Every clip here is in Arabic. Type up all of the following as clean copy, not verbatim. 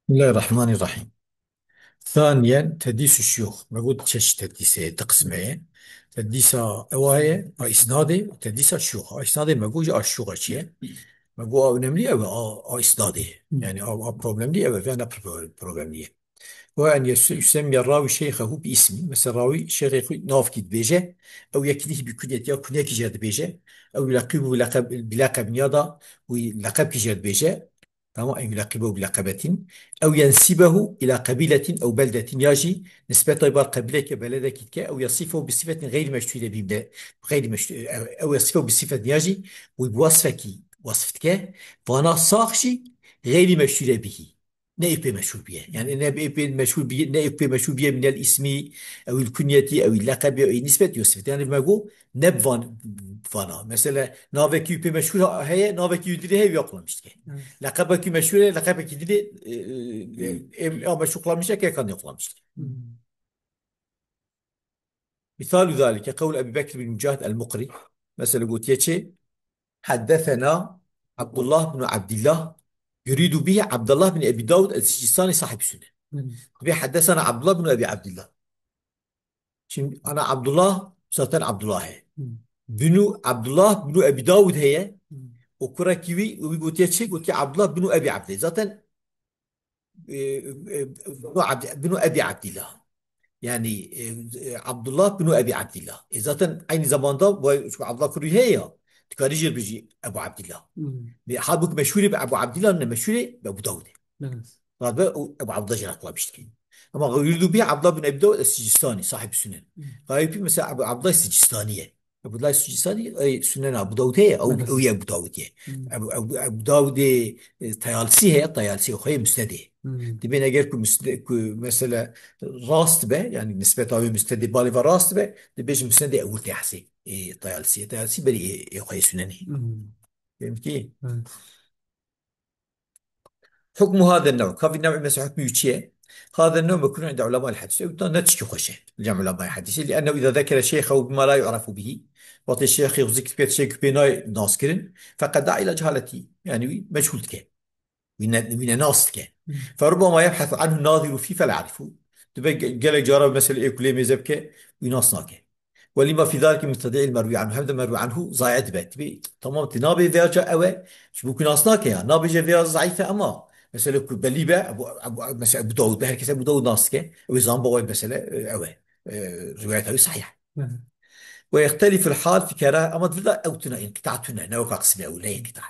بسم الله الرحمن الرحيم. ثانيا تديس الشيوخ موجود تشش تديسة تقسمية تديسة أواية أو إسنادي وتديسة الشيوخ أو إسنادي موجود الشيوخ شيء موجود أو نملي أو إسنادي يعني أو بروبلم دي أو فينا بروبلم دي هو أن يسمي الراوي شيخه باسمه مثل راوي شيخه ناف كيد بيجه أو يكنيه بكنية أو كنية كي بيجه أو يلقبه بلقب نياضة ولقب كي بيجه تمام أن يلقبه بلقبة أو ينسبه إلى قبيلة أو بلدة ياجي نسبة طيبة قبيلة كبلدة كتك أو يصفه بصفة غير مشهورة غير مشهورة أو يصفه بصفة ياجي وبوصفك وصفتك فأنا صاخشي غير مشهورة به نائب مشهور به يعني نائب مشهور به نائب مشهور به من الاسم أو الكنية أو اللقب أو نسبة يوسف يعني ما جو نب فانا مثلا نافك يبي مشهور هي نافك يدري هي يقول مشتكي لقبك مشهور لقبك يدري مشهور قلم مشتكي كان يقول مشتكي مثال ذلك قول أبي بكر بن مجاهد المقري مثلا قلت يتشي حدثنا عبد الله بن عبد الله يريد به عبد الله بن أبي داود السجستاني صاحب السنة به حدثنا عبد الله بن أبي عبد الله şimdi أنا عبد الله zaten Abdullah है بنو عبد الله بنو أبي داود هي وكرة كيوي ويقول يتشي قلت عبد الله بنو أبي عبد الله zaten بنو أبي عبد الله يعني عبد الله بن ابي عبد الله zaten aynı zamanda bu şu Abdullah Kuru ya تكاريجي بيجي ابو عبد الله حابك مشهور بابو عبد الله انه مشهور بابو داود هذا ابو عبد الله جل بيشتكي اما يريد به عبد الله بن ابي داود السجستاني صاحب السنن غايب مثلا ابو عبد الله السجستاني ابو الله السجستاني اي سنن ابو داود هي او يا ابو داود هي ابو داود طيالسي هي طيالسي وهي مسند دبين اگر مثلا راست به يعني نسبة أوي مستدي بالي فراست به دبيج مستدي أول تحسي طيالسي بري يخي سنني فهمت كي حكم هذا النوع كافي نوع مثلا حكم يوتشي هذا النوع بيكون عند علماء الحديث نتشكي خشه جمع علماء الحديث لأنه إذا ذكر شيخه بما لا يعرف به وقت الشيخ يغزك بيت شيخ بناي ناسكرين فقد دعا إلى جهالته يعني مجهول كه من ناس كه فربما يبحث عنه الناظر فيه فلا يعرفه تبقى قال جرب مثلا إيه كل مزبكه ويناس ناكه ولما في ذلك من تدعي المروي عنه هذا المروي عنه ضايعت به تبي تمام تنابي فيرجا أوي شو بكون أصناك يا نابي جا فيرجا ضعيفة أما مثلا بليبة مثلا أبو داود به كذا أبو داود ناسكه ويزام بقول مثلا أوي روايته صحيح ويختلف الحال في كراهة أما تفضل أو تنا انقطعتنا نوع قسمي أو لا ينقطع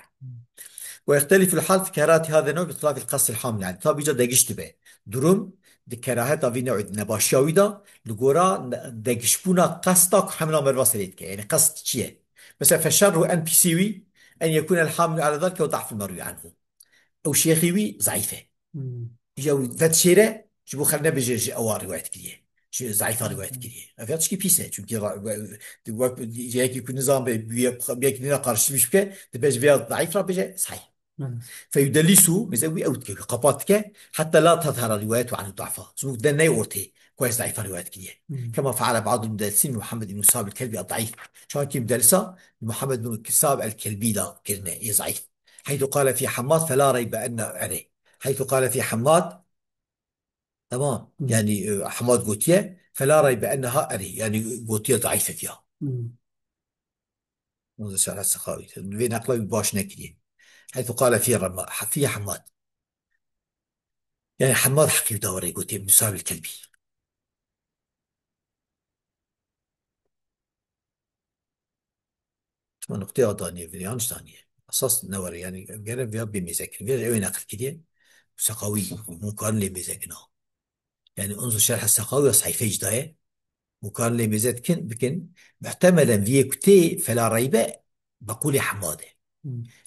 ويختلف الحال في كراهة هذا النوع باختلاف القصد الحامل يعني طب يجا دقشت به durum كراهة في نوع نباشيوي دا لغورا دقشبونا قصدك حمل مراسلت يعني قصد شيء مثلا فالشر ان بي سيوي ان يكون الحامل على ذلك وضعف المروي عنه او شيخيوي ضعيفه جو ذات شيره جبو خلنا بيجي او روايه كده شو ضعيفه روايه كده افياتش كي بيسه çünkü يجي يكون نظام بيكون قارش مش بك تبقى فيها ضعيف بيجي صحيح فيدلسوا مزوي أو قباتك حتى لا تظهر روايته عن الضعفاء سموك ده نيورتي كويس ضعيفة روايات كده كما فعل بعض المدلسين محمد بن صاب الكلبي الضعيف شو كي مدلسة محمد بن كساب الكلبي لا كرنا ضعيف حيث قال في حماد فلا ريب أن أري حيث قال في حماد تمام يعني حماد قوتية فلا ريب أنها أري يعني قوتية ضعيفة فيها هذا شرح السخاوي بين أقلب باش نكري حيث قال في حماد يعني حماد حكي دوري قلت ابن سامي الكلبي ثم نقطة ثانية في ريانش ثانية أساس نوري يعني جرب فيها بميزاك فيها أوي نقل كده سقاوي مقارنة لميزاكنا يعني انظر شرح السقاوي صحيفة جداية مقارنة لميزاك بكن محتملا في كتي فلا ريب بقول حماده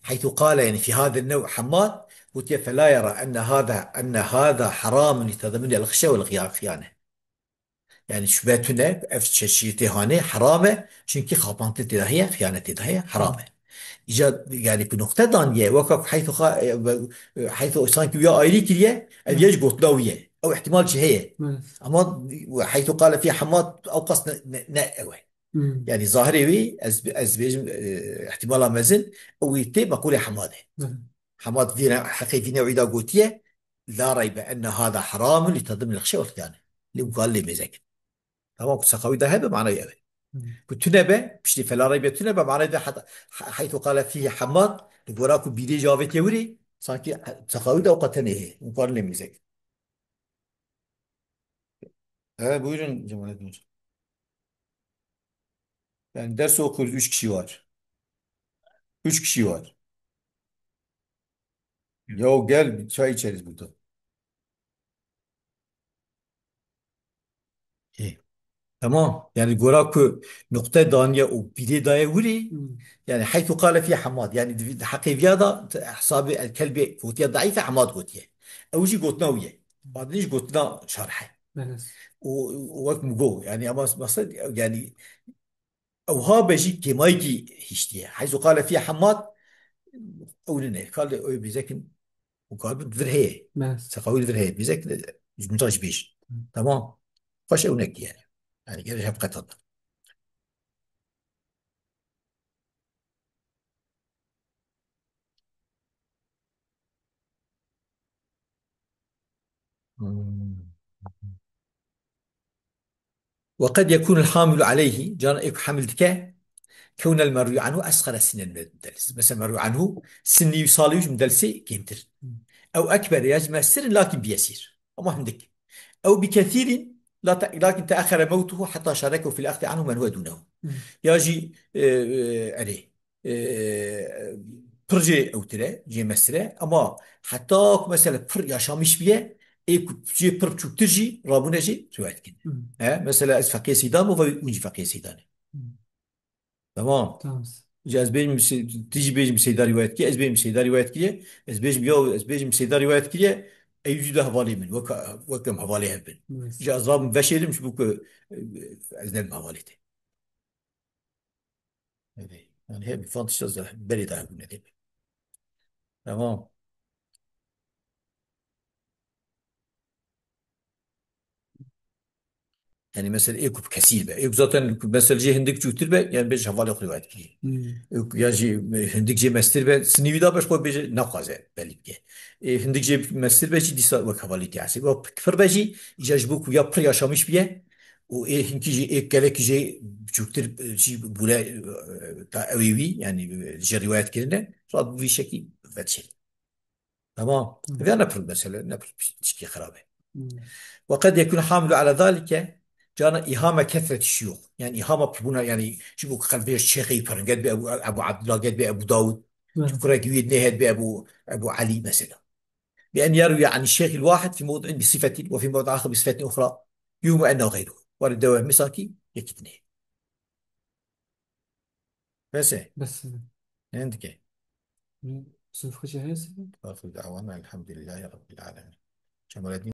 حيث قال يعني في هذا النوع حماد قلت فلا يرى أن هذا حرام يتضمن الغش والخيانة يعني شبهتنا أفتششيتي هاني حرامة çünkü خابانتي تدهية خيانة تدهية حرامة إيجاد يعني بنقطة دانية وكاك حيث سانكي ويا آيلي كريه اليج قطلاوية أو احتمال شهية أما حيث قال في حماد أو قصد نأوي يعني ظاهري وي از بيجم احتمال مازن أو يتي بقول حماده حماد فينا حقي فينا وعيدا قوتية لا ريب أن هذا حرام لتضمن الخشية والخيانة اللي قال لي مزاج. تمام سخاوي ده هذا معناه يعني. كنت نبأ بشتي فلا ريب تنبأ معناه ده حتى حيث قال فيه حماد وراكو بيدي جابت يوري سانكي سخاوي ده وقتني هي وقال لي مزاج. Ha buyurun Cemal Hocam. Yani ders okuyoruz. Üç kişi var. Üç kişi var. Ya gel bir çay içeriz burada. İyi. تمام يعني جوراكو نقطة دانية وبيدي داية وري يعني حيث قال فيها حماد يعني حقي فيادا حساب الكلب قوتية ضعيفة حماد قوتية أو شيء قوتنا وياه بعدين ايش قوتنا شرحه ووقت مجو يعني أما مصد يعني أو ها بيجي كما يجي هشتيه حيث قال فيها حماد أو لنا قال أو بيزكن وقال بالفرهية سقاوي الفرهية بيزكن متاج بيش تمام فش أو نك يعني كده شاف قطط. وقد يكون الحامل عليه جان حملتك كون المروي عنه أصغر سنا من المدلس مثلا المروي عنه سن يصالح مدلسي كيمتر أو أكبر يجمع السر لكن بيسير أما عندك أو بكثير لا لكن تأخر موته حتى شاركه في الأخذ عنه من هو دونه يجي عليه proje أوتره جي مسره أما حتى مثلا بر yaşamış بيه إيه جي بر çok ترجي رابونه جي رواية كده ها مثلا از فقيه سيدان وفي فقيه سيدان تمام جاز بيجم تيجي بيجم سيدا روايت كي از بيجم سيدا روايت كي از بيجم يو از بيجم سيدا روايت كي اي جدا حوالي من وكم حوالي هبن جاز راب بشيرم شو بك از نب حواليته يعني هي بفانتش بري ده تمام يعني مثلا ايه كوب كثير بقى ايه zaten مثلا جي هندك جوتر بقى يعني بيج حوالي خلوات كي يا جي هندك جي مستر بقى سنيوي دا باش خو بيج نقازه بالي بقى إيه هندك جي مستر بقى جي ديسا وك حوالي تاعسي و كفر بقى جي يجبوك ويا بر yaşamış بيه وايه هنكي جي ايه كلك جي جوتر جي بولا تا اويوي يعني جي روايات كلنا راد في شكل فتشي تمام اذا نفر مثلا نفر تشكي خرابه وقد يكون حامل على ذلك جانا إهامة كثرة الشيوخ يعني إهامة بنا يعني شبه خلفية الشيخي فرن قد أبو عبد الله قد أبو داود شكرا كبير نهد أبو علي مثلا بأن يروي عن الشيخ الواحد في موضع بصفة وفي موضع آخر بصفة أخرى يوم أنه غيره ورد مساكي يكتنه بس عندك إيه؟ آخر دعوانا الحمد لله رب العالمين.